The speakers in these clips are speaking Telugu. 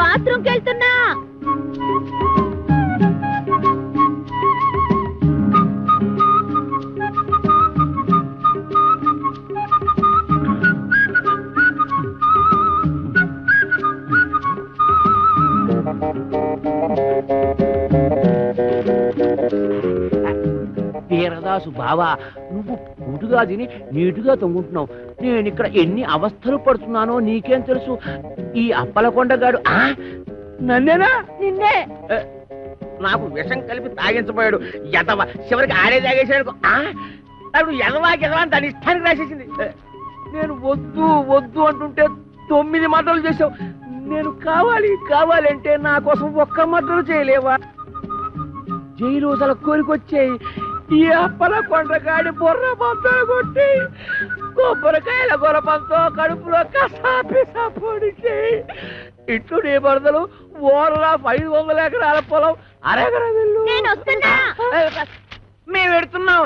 బాత్రూమ్కి వెళ్తున్నా. వీరదాసు బావా, నువ్వు పూటుగా తిని నీటుగా తొంగుంటున్నావు. నేను ఇక్కడ ఎన్ని అవస్థలు పడుతున్నానో నీకేం తెలుసు? ఈ అప్పలకొండగాడు నన్నేనా? నిన్నే. నాకు విషం కలిపి తాగించబోయాడు. ఎదవ చివరికి ఆడే తాగేసాడు. అప్పుడు ఎదవా అని దాని ఇష్టానికి రాసేసింది. నేను వద్దు వద్దు అంటుంటే 9 మటలు చేసావు. నేను కావాలి అంటే నా కోసం ఒక్క మటలు చేయలేవా? జైలు అసలు కోరికొచ్చాయి. ఈ అప్పలకొండగాడి బొర్ర పంతో కొట్టి కొబ్బరికాయల గొరపంతో కడుపులో కసాపిసా పొడిచి ఇట్లు నీ బరదలు ఓరలా 500 ఎకరాల పొలం అరెకరం వెళ్ళు. మేము పెడుతున్నాం.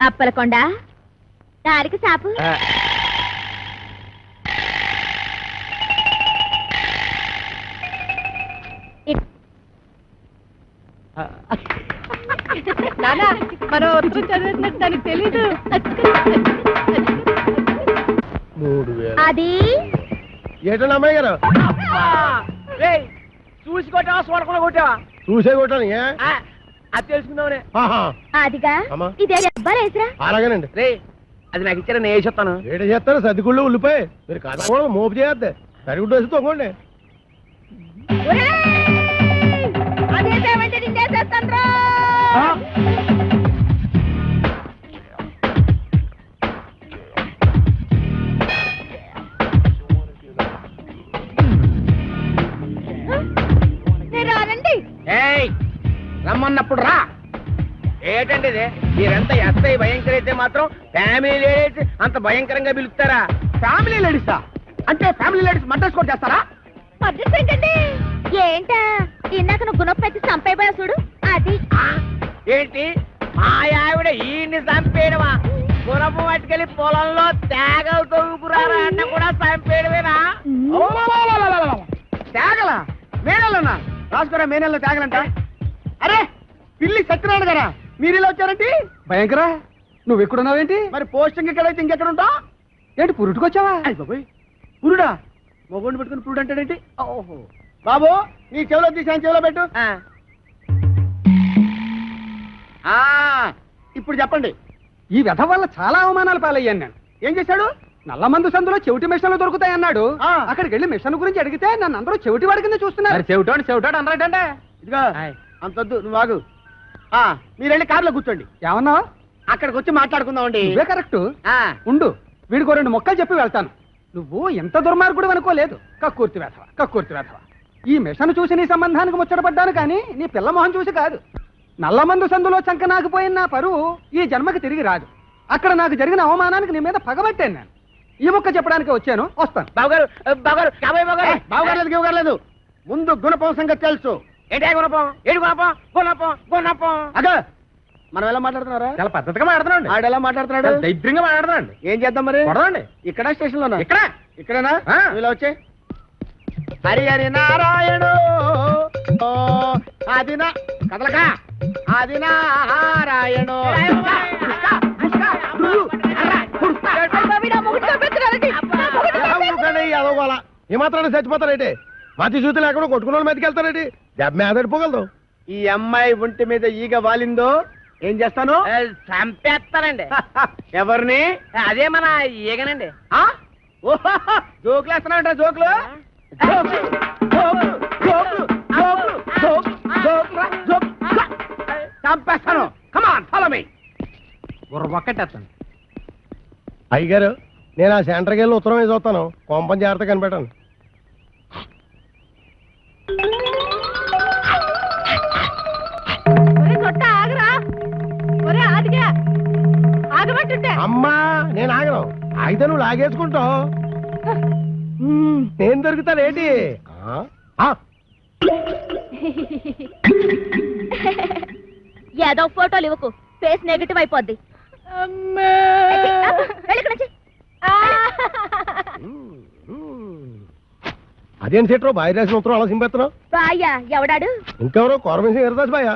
అప్పలకొండ దారికి సాపు. నానా మరో చదివినట్టు దానికి తెలీదు. అది ఏటన్నా అమ్మాయి గారు చూసి కొట్టావా చూడకుండా కొట్టావా? చూసే కొట్టాను. అది తెలుసుకుందామనే. అదిగా ఇదే అబ్బాలేసరా. అలాగేనండి. రే అది నాకు ఇచ్చారా, నేను వేసేస్తాను. ఏట చేస్తారు సర్దిగుళ్ళు ఉల్లిపాయ మీరు కదకూడదు, మోపు చేయద్దు. సరిగుడ్డు వేసి తొంగండి. రమ్మన్నప్పుడు రా. ఏటండి ఇది? మీరెంత ఎస్ఐ భయంకర అయితే మాత్రం ఫ్యామిలీ లేడీస్ అంత భయంకరంగా పిలుస్తారా? ఫ్యామిలీ లేడీసా? అంటే ఫ్యామిలీ లేడీస్ మర్డర్ స్కోర్ చేస్తారా? ఏంటా ఇందాక నువ్వు గుణపెట్టి చంపేయబోయా చూడు అది. ఏంటి మా ఆవిడ ఈయన్ని చంపేయడమా? గుణపు పట్టుకెళ్ళి పొలంలో తేగలు తవ్వుకురారా అన్న కూడా చంపేయడమేనా? తేగలా? మేనల్లోనా? రాసుకోరా మేనల్లో తేగలంట. అరే పిల్లి సత్యనారాయణ గారా, మీరు ఇలా వచ్చారంటే? భయంకర నువ్వు ఎక్కడున్నావేంటి? మరి పోస్టింగ్ ఎక్కడైతే ఇంకెక్కడ ఉంటా ఏంటి? పురుటుకొచ్చావా? బాబోయ్ పురుడా? మొగోడిని పెట్టుకుని పురుడు అంటాడేంటి? ఓహో బాబు నీ చెవిలో తీసాను, చెవిలో పెట్టు. ఇప్పుడు చెప్పండి. ఈ వ్యధ వల్ల చాలా అవమానాలు పాలయ్యాను నేను. ఏం చేశాడు? నల్లమందు సందులో చెవిటి మిషన్లు దొరుకుతాయన్నాడు. అక్కడికి వెళ్ళి మిషన్ గురించి అడిగితే నన్ను అందరూ చెవిటి వాడి కింద చూస్తున్నారు. చెవిటాడు అన్నాడంటే ఇదిగా అంతొద్దు, నువ్వు ఆగు. మీరు వెళ్ళి కార్లో కూర్చోండి. ఏమన్నా అక్కడికి వచ్చి మాట్లాడుకుందామండి. ఇవే కరెక్ట్. ఉండు, వీడికో 2 మొక్కలు చెప్పి వెళ్తాను. నువ్వు ఎంత దుర్మార్గుడు అనుకోలేదు. కక్కుర్తి వేధవ. ఈ మిషన్ చూసి నీ సంబంధానికి ముచ్చటపడ్డాను కానీ నీ పిల్ల మొహం చూసి కాదు. నల్లమందు సందులో చంక నాకుపోయిన నా పరువు ఈ జన్మకి తిరిగి రాదు. అక్కడ నాకు జరిగిన అవమానానికి నీ మీద పగబట్టాను నేను. ఈ ముక్క చెప్పడానికి వచ్చాను, వస్తాను. బావగారు ముందు గుణపం సంగతి తెలుసు. ఏంటి గుణపం? ఏడు గుణపం. అగా మనం ఎలా మాట్లాడుతున్నారా? చాలా పద్ధతిగా మాట్లాడుతున్నాడు. ఆడు ఎలా మాట్లాడుతున్నాడు? దైద్యంగా మాట్లాడుతున్నాడు. ఏం చేద్దాం మరి? కొడదండి. ఇక్కడ స్టేషన్ లోనా? ఇక్కడేనా? ఆ. ఇలా వచ్చే హరి హరి నారాయణు ఆదినా కదలక ఆది నారాయణు. ఏమాత్రాన్ని చచ్చిపోతారేంటి? మతి చూసి లేకుండా కొట్టుకున్న వాళ్ళు మెతికెళ్తారేంటి? దెబ్బ మీద పడిపోగలదు. ఈ అమ్మాయి ఒంటి మీద ఈగ వాలిందో ఏం చేస్తాను? చంపేస్తానండి. ఎవరిని? అదే మన ఈగనండి. జోకులు వేస్తున్నామంట. జోకులు చంపేస్తాను. Come on follow me. ఒక్కటేస్తాను. అయ్యగారు నేను ఆ సెంటర్కి వెళ్ళి ఉత్తరం వేసి వస్తాను. కొంపని జాగ్రత్త కనిపెట్టాను. ఆగమంటుంటే అమ్మా నేను ఆగను. అయితే నువ్వు లాగేసుకుంటావు. నేను దొరుకుతానేంటి ఏదో ఫోటోలు ఇవ్వకు, ఫేస్ నెగటివ్ అయిపోద్ది. అదేం సెట్రో బాయ్ రాసిన ఉత్తరం అలా సింపెత్తనం. బాయ్యా ఎవడాడు? ఇంకెవరో కోరమేసి ఎరదాస్ బాయా.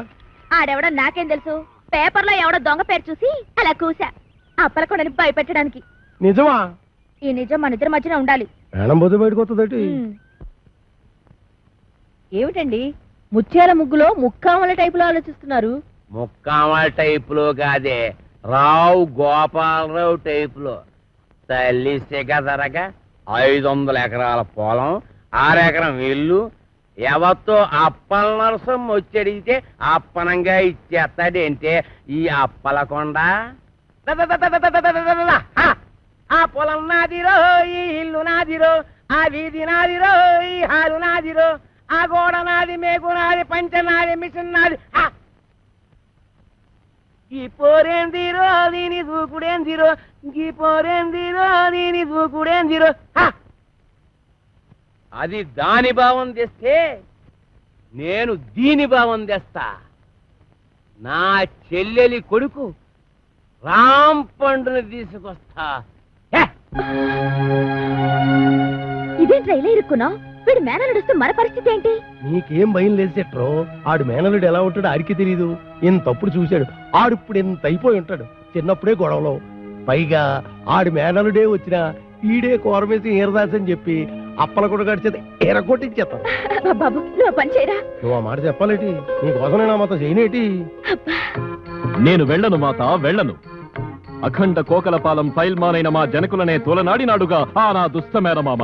ఆడెవడో నాకేం తెలుసు, పేపర్లో ఎవడో దొంగ పేరు చూసి అలా కూసా అప్పలకొండని భయపెట్టడానికి. నిజమా? ఈ నిజం మన ఇద్దరి మధ్యన ఉండాలి. మేడం బొద్దు బయటకు వస్తుందటి. ఏమిటండి ముత్యాల ముగ్గులో ముక్కామల టైపులో ఆలోచిస్తున్నారు? ముక్కామల టైపులో కాదే, రావు గోపాలరావు టైపులో. తల్లి సిగదరగా 500 ఎకరాల పొలం, 6 ఎకరం ఇల్లు, ఎవరితో అప్పల నరసం వచ్చడిగితే అప్పనంగా ఇచ్చేస్తాడంటే ఈ అప్పలకొండ. ఆ పొలం నాదిరో, ఈ ఇల్లు నాదిరో, ఆ వీధి నాదిరో, ఈ హాలు నాదిరో, ఆ గోడ నాది, మేకు నాది, పంచ నాది, మిషన్ నాది. ఈ పోరేందిరో దీని దూకుడేందిరో, ఈ పోరేందిరో దీని దూకుడేందిరో. అది దాని భావం తెస్తే నేను దీని భావం తెస్తా. నా చెల్లెలి కొడుకు రామ్ పండుని తీసుకొస్తా. ఇదేంట్రా ఇలా ఇరుక్కున్నావు? వీడు మేన నడుస్తూ మన పరిస్థితి ఏంటి? నీకేం భయం లేదు సెట్రో. ఆడు మేనలుడు ఎలా ఉంటాడో ఆడికి తెలీదు. ఇంతప్పుడు చూశాడు. ఆడిప్పుడు ఎంత అయిపోయి ఉంటాడు. చిన్నప్పుడే గొడవలో, పైగా ఆడి మేనలుడే వచ్చినా ఈడే కోరమేసి ఈరదాస్ అని చెప్పి అప్పల కూడా గడిచేది ఎరగొట్టించేస్తాను. బాబు నువ్వు పని చేయరా. నువ్వు ఆ మాట చెప్పాలేటి? నీకోసం నేను ఆ మాత్రం చేయనేటి? నేను వెళ్ళను మాత, వెళ్ళను. అఖండ కోకలపాలెం ఫైల్మానైన మా జనకులనే తోలనాడినాడుగా ఆ నా దుష్టమేనమామ.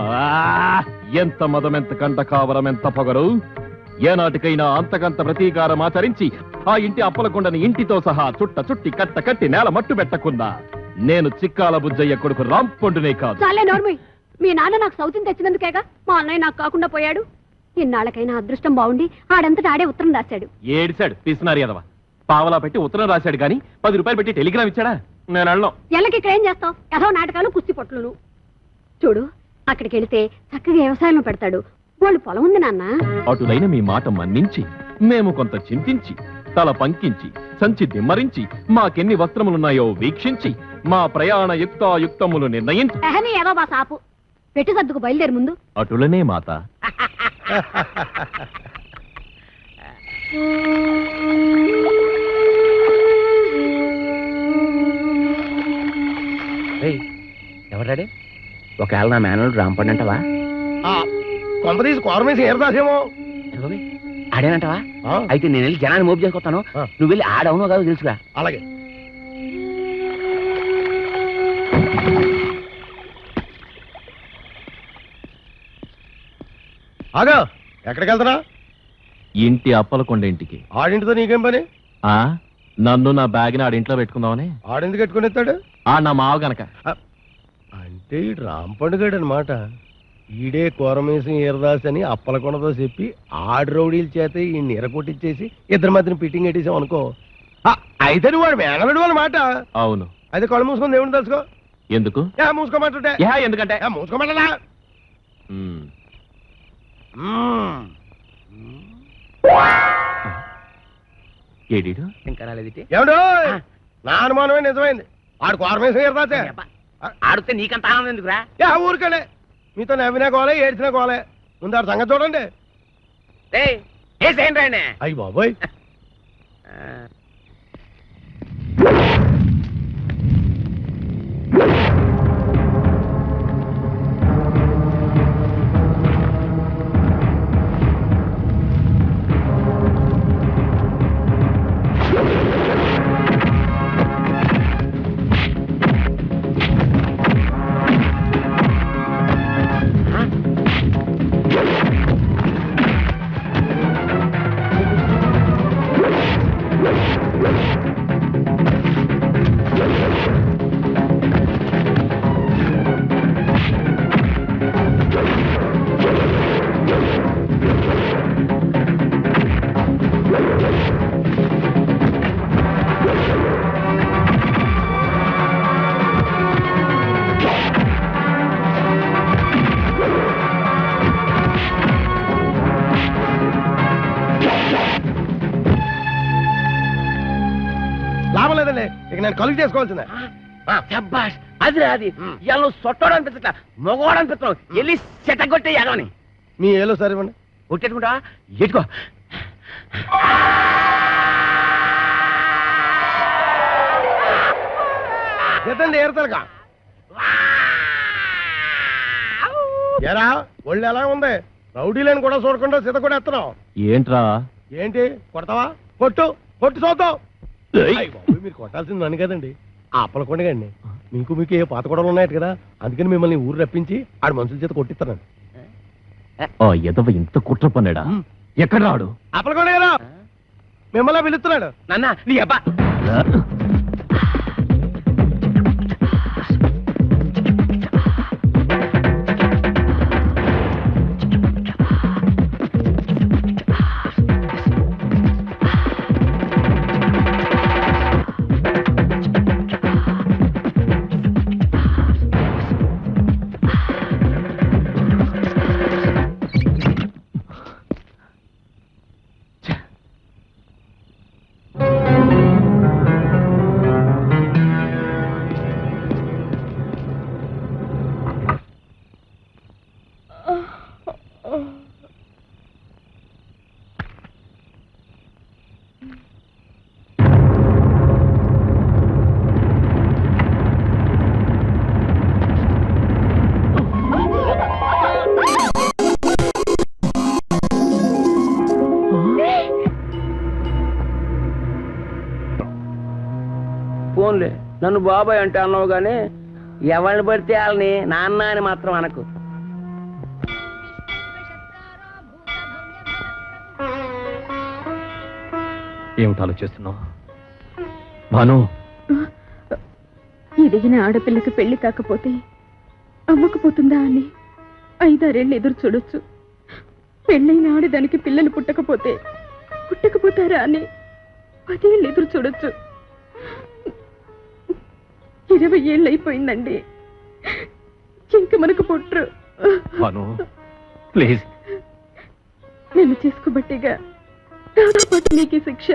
ఎంత మదమెంత కంట కావరం, ఎంత పొగరు! ఏనాటికైనా అంతకంత ప్రతీకారం ఆచరించి ఆ ఇంటి అప్పలకొండని ఇంటితో సహా చుట్టి కట్ట కట్టి నేల మట్టు పెట్టకుండా నేను చిక్కాల బుజ్జయ్య కొడుకు రాంపొండునే కాదు. చాలే నోర్మయ్, మీ నాన్న నాకు సౌతిని తెచ్చినందుకేగా మా అన్నయ్య నాకు కాకుండా పోయాడు. ఇన్నాళ్ళకైనా అదృష్టం బాగుండి ఆడంతటా ఆడే ఉత్తరం రాశాడు. ఏడిశాడు పిసినారి ఎదవ. పావలా పెట్టి ఉత్తరం రాశాడు గాని 10 రూపాయలు పెట్టి టెలిగ్రామ్ ఇచ్చాడా? నేను అన్నాం. ఎల్లకి ఇక్కడ ఏం చేస్తావు? ఏదో నాటకాలు, కుస్తీ పొట్లును. చూడు, అక్కడికి వెళితే చక్కగా వ్యవసాయం పెడతాడు. వాళ్ళు పొలం ఉంది నాన్న. అటులైన మీ మాట మన్నించి మేము కొంత చింతించి తల పంకించి సంచి దిమ్మరించి మాకెన్ని వస్త్రములున్నాయో వీక్షించి మా ప్రయాణ యుక్తాయుక్తములు నిర్ణయించి ఎహని ఏదో బా సాపు పెట్టి సర్దుకు బయలుదేరి ముందు. అటులనే మాత. ఎవరాడే? ఒకవేళ నా మేనలు రాంపండి అంటవా? కొంపదీసి కోరమేసి ఈరదాసేమో. ఆడేనంటవా? అయితే నేను వెళ్ళి జనాన్ని మోపు చేసుకొస్తాను. నువ్వు వెళ్ళి ఆడవునో కాదు తెలుసుగా. అలాగే. ఆగా, ఎక్కడికి వెళ్తారా? ఇంటి అప్పలకొండ ఇంటికి. ఆడింటితో నీకేం పని? నన్ను నా బ్యాగ్ని ఆడింట్లో పెట్టుకుందామని. ఆడెందుకు పెట్టుకుని ఎత్తాడు? నా మావ గనక. అంటే ఈ రాంపండుగాడు అనమాట. ఈడే కోరమేసి ఈరదాస్ అని అప్పలకొండతో చెప్పి ఆడు రౌడీల చేత ఈ ఎరకొట్టించేసి ఇద్దరి మధ్యన ఫిట్టింగ్ పెట్టేసాం అనుకో. అయితే నువ్వు వాడు మేనలుడు అన్నమాట. అవును. అయితే కళ్ళు మూసుకొని దేవుని తెలుసుకో. ఎందుకు మూసుకోమంటుంటే? ఎందుకంటే మూసుకోమంటలా. ఏడీడు ఇంకా రాలేదు. ఏమిటో నా అనుమానమే నిజమైంది. ఆడు కోరమేసి ఈరదాసే. ఆడితే నీకంత ఆనందం ఎందుకురా? ఊరికెళ్ళే మీతో నవ్వినా కోలే, ఏడ్చినా కోలే. ముందు ఆడు సంగతి చూడండి. అయ్యి బాబోయ్. నేను కలుగు చేసుకోవాల్సిందే. శబ్బాష్ అది అది ఇలా నువ్వు సొట్టోడు అనిపించట్లా మగవాడు అనిపిస్తున్నావు వెళ్ళి చెట్టగొట్టే ఎగవని మీ ఏలో సరే ఇవ్వండి. కొట్టేట్టుకుంటా ఎట్టుకో ఎత్తండి ఏరుతారుగా. ఎరా ఒళ్ళు ఎలా ఉంది? రౌడీలను కూడా చూడకుండా సిత కూడా ఎత్తనావు ఏంట్రా? ఏంటి కొడతావా? కొట్టు కొట్టు చూద్దాం. అయ్ బాబోయ్, మీరు కొట్టాల్సింది నన్ను కదండి, ఆ అప్పలకొండగండి. మీకు ఏ పాత గొడవలు ఉన్నాయి కదా, అందుకని మిమ్మల్ని ఊరు రప్పించి ఆడు మనుషుల చేత కొట్టిస్తానండి. ఆ ఎదవ ఇంత కుట్ర పన్నాడా? ఎక్కడ రాడు? అప్పలకొండ గారు మిమ్మల్ని పిలుస్తున్నాడు. నాన్న నీ అబ్బా ఫోన్లే నన్ను బాబాయ్ అంటే అన్నావు గానీ ఎవరిని పడితే వాళ్ళని నాన్న అని మాత్రం అనకు. ఏమిటి ఆలోచిస్తున్నావు భాను? ఎదిగిన ఆడపిల్లకి పెళ్లి కాకపోతే అవ్వకపోతుందా అని 5-6 ఎదురు చూడొచ్చు. పెళ్ళైన ఆడదానికి పిల్లలు పుట్టకపోతారా అని 10 ఏళ్ళు ఎదురు చూడొచ్చు. 20 ఏళ్ళు అయిపోయిందండి, ఇంక మనకు పుట్టరు. భాను ప్లీజ్. నేను చేసుకోబట్టిగా నాతో పాటు నీకు శిక్ష.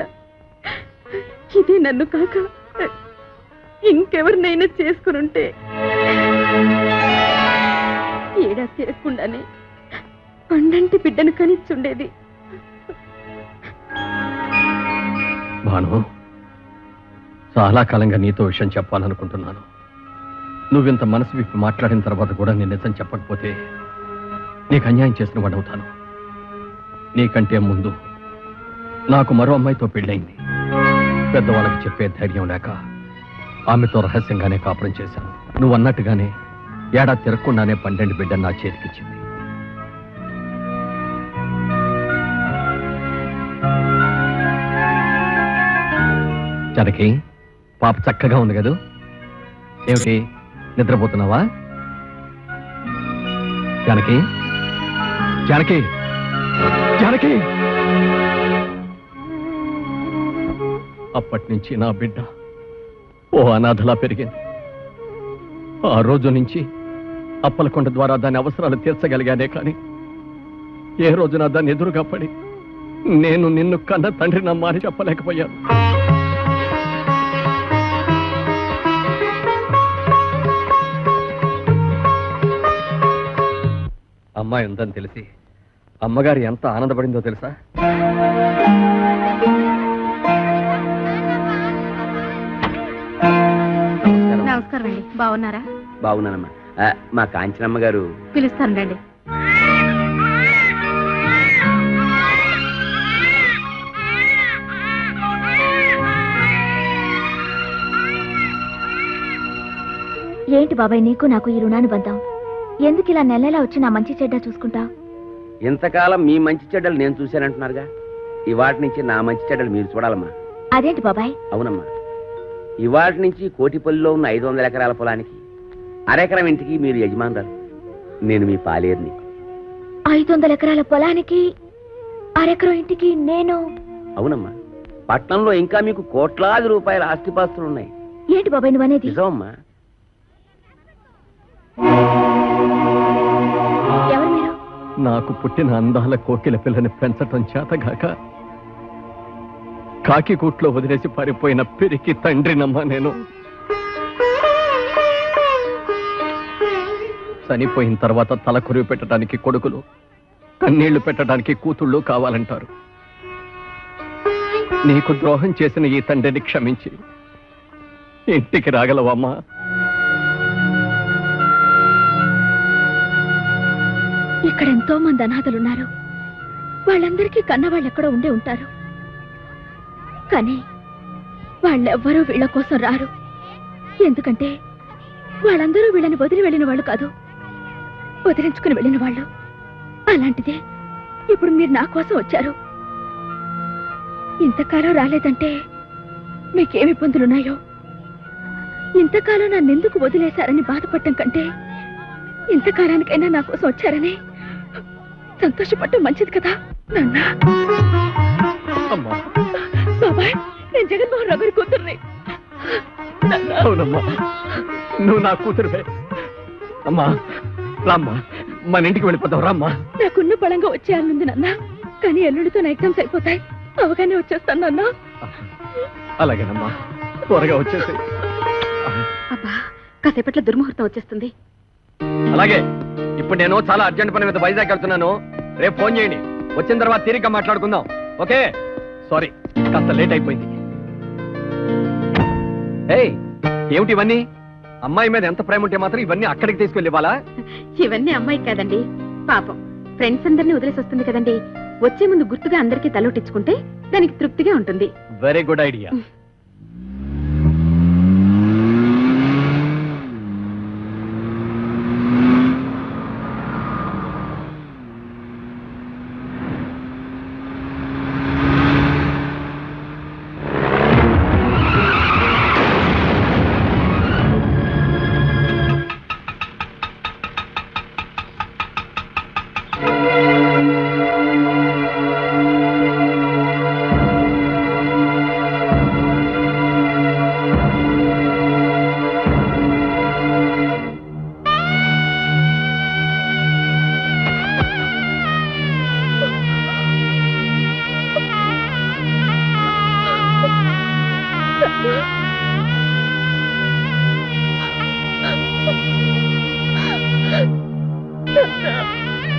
ఇదే నన్ను కాక ఇంకెవరినైనా చేసుకునుంటే ఏడా తిరగకుండానే పండంటి బిడ్డను కనిచ్చుండేది. భాను, చాలా కాలంగా నీతో విషయం చెప్పాలనుకుంటున్నాను. నువ్వింత మనసు విప్పి మాట్లాడిన తర్వాత కూడా నేను నిజం చెప్పకపోతే నీకు అన్యాయం చేసిన వాడవుతాను. నీకంటే ముందు నాకు మరో అమ్మాయితో పెళ్ళయింది. పెద్దవాళ్ళకి చెప్పే ధైర్యం లేక ఆమెతో రహస్యంగానే కాపురం చేశాను. నువ్వు అన్నట్టుగానే ఏడాది తిరగకుండానే 12 బిడ్డను నా చేతికిచ్చింది. జనకి పాప చక్కగా ఉంది కదూ? ఏమిటి నిద్రపోతున్నావా? జానకి జానకి జానకి. అప్పటి నుంచి నా బిడ్డ ఓ అనాథలా పెరిగింది. ఆ రోజు నుంచి అప్పలకొండ ద్వారా దాని అవసరాలు తీర్చగలిగానే కానీ ఏ రోజున దాన్ని ఎదురుగా పడి నేను నిన్ను కన్న తండ్రి నమ్మా అని చెప్పలేకపోయాను. అమ్మాయి ఉందని తెలిసి అమ్మగారు ఎంత ఆనందపడిందో తెలుసా? నమస్కారం అండి, బాగున్నారా? బాగున్నానమ్మా. మా కాంచనమ్మ గారు పిలుస్తాను రండి. ఏంటి బాబాయ్ నీకు నాకు ఈ రుణానుబంధం? ఎందుకు ఇలా నెలలా వచ్చి నా మంచి చెడ్డ చూసుకుంటా? ఇంతకాలం మీ మంచి చెడ్డలు నేను చూశానంటున్నారుగా, ఇవాటి నుంచి నా మంచి చెడ్డలు మీరు చూడాలమ్మా. అదేంటి బాబాయ్? అవునమ్మా, ఇవాటి నుంచి కోటిపల్లిలో ఉన్న 500 ఎకరాల పొలానికి అరెకరం ఇంటికి మీరు యజమానురాలు, నేను మీ పాలేరుని. 500 ఎకరాల పొలానికి అరెకరం ఇంటికి నేను? అవునమ్మా, పట్నంలో ఇంకా మీకు కోట్లాది రూపాయల ఆస్తిపాస్తులు ఉన్నాయి. ఏంటి బాబాయ్ నువ్వు అనేది? నిజమమ్మా. ఎవరు మీరు? నాకు పుట్టిన అందాల కోకిల పిల్లని పెంచటం చేతగాక కాకి కూట్లో వదిలేసి పారిపోయిన పిరికి తండ్రినమ్మా నేను. చనిపోయిన తర్వాత తల కొరివి పెట్టడానికి కొడుకులు, కన్నీళ్లు పెట్టడానికి కూతుళ్ళు కావాలంటారు. నీకు ద్రోహం చేసిన ఈ తండ్రిని క్షమించి ఇంటికి రాగలవమ్మా? ఇక్కడ ఎంతో మంది అనాథలున్నారు. వాళ్ళందరికీ కన్నవాళ్ళు ఎక్కడో ఉండే ఉంటారు. కానీ వాళ్ళెవ్వరూ వీళ్ళ కోసం రారు. ఎందుకంటే వాళ్ళందరూ వీళ్ళని వదిలి వెళ్ళిన వాళ్ళు కాదు, వదిలించుకుని వెళ్ళిన వాళ్ళు. అలాంటిదే ఇప్పుడు మీరు నా కోసం వచ్చారు. ఇంతకాలం రాలేదంటే మీకేమి ఇబ్బందులున్నాయో. ఇంతకాలం నన్నెందుకు వదిలేశారని బాధపడటం కంటే ఇంతకాలానికైనా నా కోసం వచ్చారని సంతోషపడటం మంచిది కదా నాన్న. బాబాయ్, నేను జగన్మోహన్ రావు గారి కూతుర్ని. అవునమ్మా, నువ్వు నా కూతురువే. అమ్మా రామ్మా, మన ఇంటికి వెళ్ళిపోతావు. రామ్మా. నాకున్న బలంగా వచ్చేయాలనుంది నాన్న, కానీ ఎల్లుడితో నా ఎగ్జామ్స్ అయిపోతాయి. అవగానే వచ్చేస్తాను నాన్న. అలాగేనమ్మా, త్వరగా వచ్చేసి. అబ్బా, కాసేపట్లో దుర్ముహూర్తం వచ్చేస్తుంది. అలాగే. ఇప్పుడు నేను చాలా అర్జెంట్ పని మీద వైజాగ్ వెళ్తున్నాను. రేపు ఫోన్ చేయండి. వచ్చిన తర్వాత తీరిగ్గా మాట్లాడుకుందాం. ఓకే? సారీ, కాస్త లేట్ అయిపోయింది. ఏయ్, ఏమిటి ఇవన్నీ? అమ్మాయి మీద ఎంత ప్రేమ ఉంటే మాత్రం ఇవన్నీ అక్కడికి తీసుకెళ్ళి ఇవ్వాలా? ఇవన్నీ అమ్మాయి కాదండి, పాపం ఫ్రెండ్స్ అందరినీ వదిలేసి వస్తుంది కదండి. వచ్చే ముందు గుర్తుగా అందరికీ తలోటించుకుంటే దానికి తృప్తిగా ఉంటుంది. Very good idea.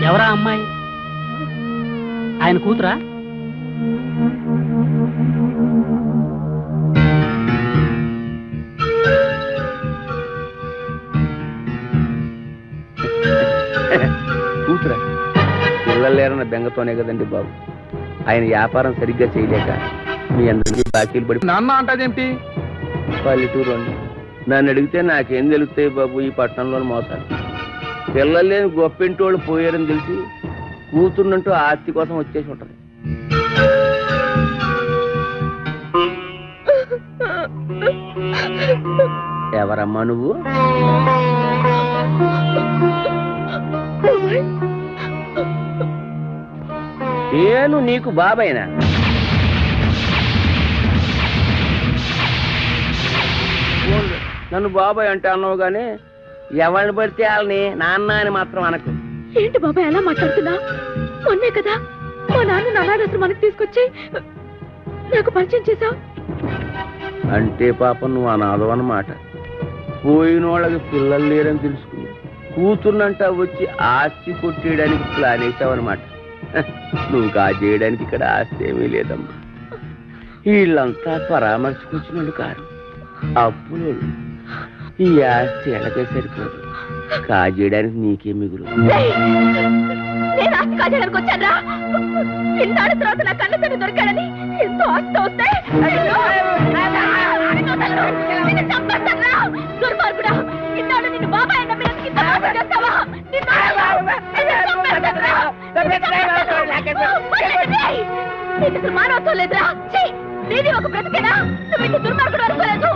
ఎవరా అమ్మాయి? ఆయన కూతురా? కూతురా? పిల్లలు లేరన్న బెంగతోనే కదండి బాబు. ఆయన వ్యాపారం సరిగ్గా చేయలేక మీ అందరికీ బాకీలు పడి నాన్న అంటదేంటి? పల్లెటూరు అండి. నన్ను అడిగితే నాకేం తెలుస్తాయి బాబు ఈ పట్టణంలోని మోసాలు. పిల్లలు లేని గొప్పింటోళ్ళు పోయారని తెలిసి కూతుర్నంటూ ఆస్తి కోసం వచ్చేసి ఉంటది. ఎవరమ్మా నువ్వు? నేను నీకు బాబాయినా? నన్ను బాబాయ్ అంటే అన్నావు గానీ ఎవరిని పడితే వాళ్ళని నాన్న అని మాత్రం అనకు. ఏంటి బాబాయ్ ఎలా మాట్లాడుతున్నా? మొన్నే కదా మా నాన్న అనాథాశ్రమానికి తీసుకొచ్చి నాకు పరిచయం చేశావు. అంటే పాపం నువ్వు అనాథం అన్నమాట. పోయిన వాళ్ళకి పిల్లలు లేరని తెలుసుకుని కూతుర్నంట వచ్చి ఆస్తి కొట్టేయడానికి ప్లాన్ వేసావన్నమాట. నువ్వు కాజేయడానికి ఇక్కడ ఆస్తి ఏమీ లేదమ్మా. వీళ్ళంతా పరామర్శకొచ్చినోళ్ళు కాదు, అప్పులు. ఈ ఆస్తి ఎలాగే సరిపోదు, కాజేయడానికి నీకే మిగులు. నేను ఆస్తి కాజేయడానికి వచ్చారా? ఇన్నాళ్ళ తర్వాత నా కళ్ళ తను దొరికాడని ఎంతో ఆస్తి వస్తే దుర్మార్గుడా, ఇన్నాళ్ళు నిన్ను బాబాయ్ అన్న మీద చేస్తావా? నీకు మానవత్వం లేదురా. నీది ఒక బ్రతికేనా? నువ్వు ఇంటి దుర్మార్గుడు అనుకోలేదు.